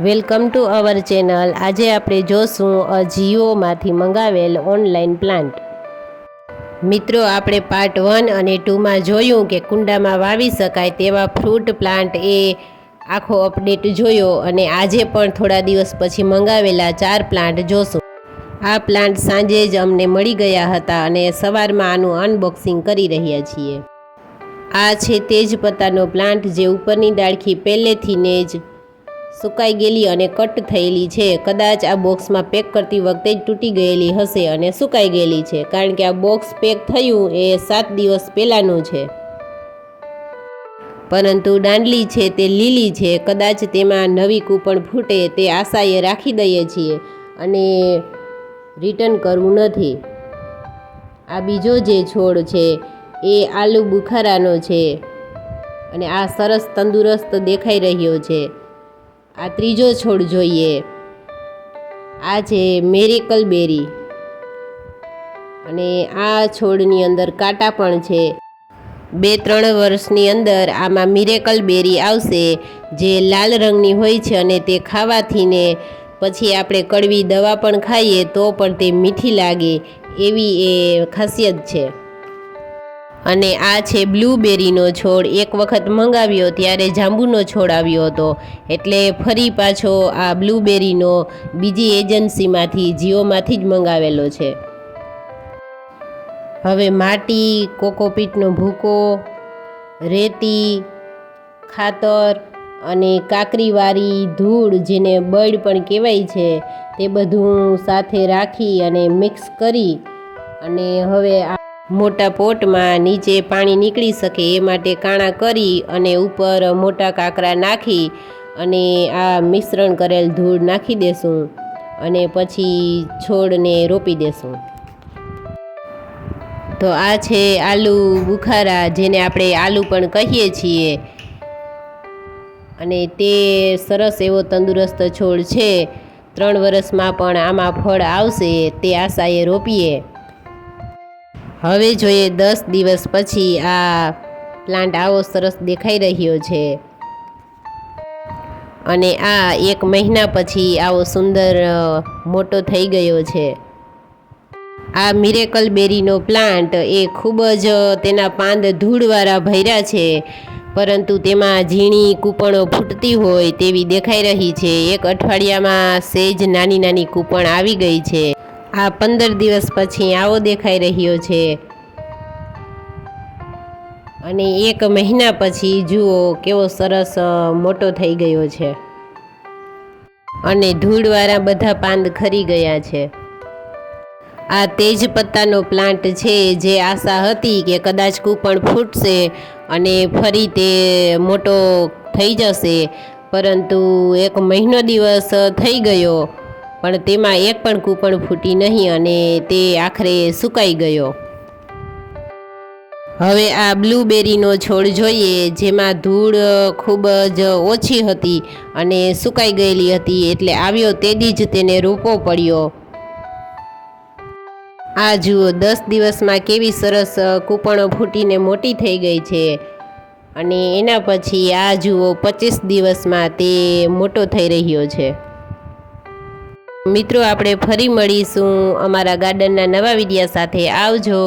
Welcome to our channel. આજે આપણે જોશું અજીઓમાંથી મંગાવેલ ઓનલાઈન પ્લાન્ટ। મિત્રો, આપણે પાર્ટ 1 અને 2માં જોયું કે કુંડામાં વાવી શકાય તેવા ફ્રૂટ પ્લાન્ટ એ આખો અપડેટ જોયો અને આજે પણ થોડા દિવસ પછી મંગાવેલા 4 પ્લાન્ટ જોશું। આ પ્લાન્ટ સાંજે જ અમને મળી ગયા હતા અને સવારમાં આનું અનબોક્સિંગ કરી રહ્યા છીએ। આ છે તેજપત્તાનો પ્લાન્ટ જે ઉપરની ડાળખી પહેલેથી જ સુકાઈ ગયેલી અને કટ થયેલી છે। કદાચ આ બોક્સમાં પેક કરતી વખતે જ તૂટી ગયેલી હશે અને સુકાઈ ગયેલી છે, કારણ કે આ બોક્સ પેક થયું એ 7 દિવસ પહેલાંનું છે, પરંતુ દાંડલી છે તે લીલી છે। કદાચ તેમાં નવી કૂપણ ફૂટે તે આશાએ રાખી દઈએ છીએ અને રિટર્ન કરવું નથી। આ બીજો જે છોડ છે એ આલુ બુખારાનો છે અને આ સરસ તંદુરસ્ત દેખાઈ રહ્યો છે। આ ત્રીજો છોડ જોઈએ, આ છે મેરેકલ બેરી અને આ છોડની અંદર કાંટા પણ છે। 2-3 વર્ષની અંદર આમાં મિરેકલ બેરી આવશે જે લાલ રંગની હોય છે અને તે ખાવાથી ને પછી આપણે કડવી દવા પણ ખાઈએ તો પણ તે મીઠી લાગે એવી એ ખાસિયત છે। અને આ છે બ્લૂબેરીનો છોડ। એક વખત મંગાવ્યો ત્યારે જાંબુનો છોડ આવ્યો હતો, એટલે ફરી પાછો આ બ્લૂબેરીનો બીજી એજન્સીમાંથી જીઓમાંથી જ મંગાવેલો છે। હવે માટી, કોકોપીટનો ભૂકો, રેતી, ખાતર અને કાકરીવાળી ધૂળ જેને બળ પણ કહેવાય છે તે બધું સાથે રાખી અને મિક્સ કરી અને હવે આ મોટા પોટમાં નીચે પાણી નીકળી શકે એ માટે કાણા કરી અને ઉપર મોટા કાંકરા નાખી અને આ મિશ્રણ કરેલ ધૂળ નાખી દેશું અને પછી છોડને રોપી દેશું। તો આ છે આલુ બુખારા, જેને આપણે આલુ પણ કહીએ છીએ, અને તે સરસ એવો તંદુરસ્ત છોડ છે। 3 વર્ષમાં પણ આમાં ફળ આવશે તે આશાએ રોપીએ। હવે જોઈએ 10 દિવસ પછી આ પ્લાન્ટ આવો સરસ દેખાઈ રહ્યો છે અને આ 1 મહિના પછી આવો સુંદર મોટો થઈ ગયો છે। આ મિરેકલ બેરીનો પ્લાન્ટ એ ખૂબ જ તેના પાંદ ધૂળવાળા ભર્યા છે, પરંતુ તેમાં ઝીણી કૂપણો ફૂટતી હોય તેવી દેખાઈ રહી છે। 1 અઠવાડિયામાં સહેજ નાની નાની કૂપણ આવી ગઈ છે। આ 15 દિવસ પછી આવો દેખાઈ રહ્યો છે અને 1 મહિના પછી જુઓ કેવો સરસ મોટો થઈ ગયો છે અને ધૂળવાળા બધા પાંદ ખરી ગયા છે। આ તેજપત્તાનો પ્લાન્ટ છે જે આશા હતી કે કદાચ કૂપણ ફૂટશે અને ફરી તે મોટો થઈ જશે, પરંતુ 1 મહિનો દિવસ થઈ ગયો પણ તેમાં એક પણ કૂપણ ફૂટી નહીં અને તે આખરે સુકાઈ ગયો। હવે આ બ્લૂબેરીનો છોડ જોઈએ, જેમાં ધૂળ ખૂબ જ ઓછી હતી અને સુકાઈ ગયેલી હતી, એટલે આવ્યો તેદી જ તેને રોપવો પડ્યો। આ જુઓ 10 દિવસમાં કેવી સરસ કૂપણો ફૂટીને મોટી થઈ ગઈ છે અને એના પછી આ જુઓ 25 દિવસમાં તે મોટો થઈ રહ્યો છે। મિત્રો, આપણે ફરી મળીશું અમારા ગાર્ડનના નવા વિડીયો સાથે। આવજો।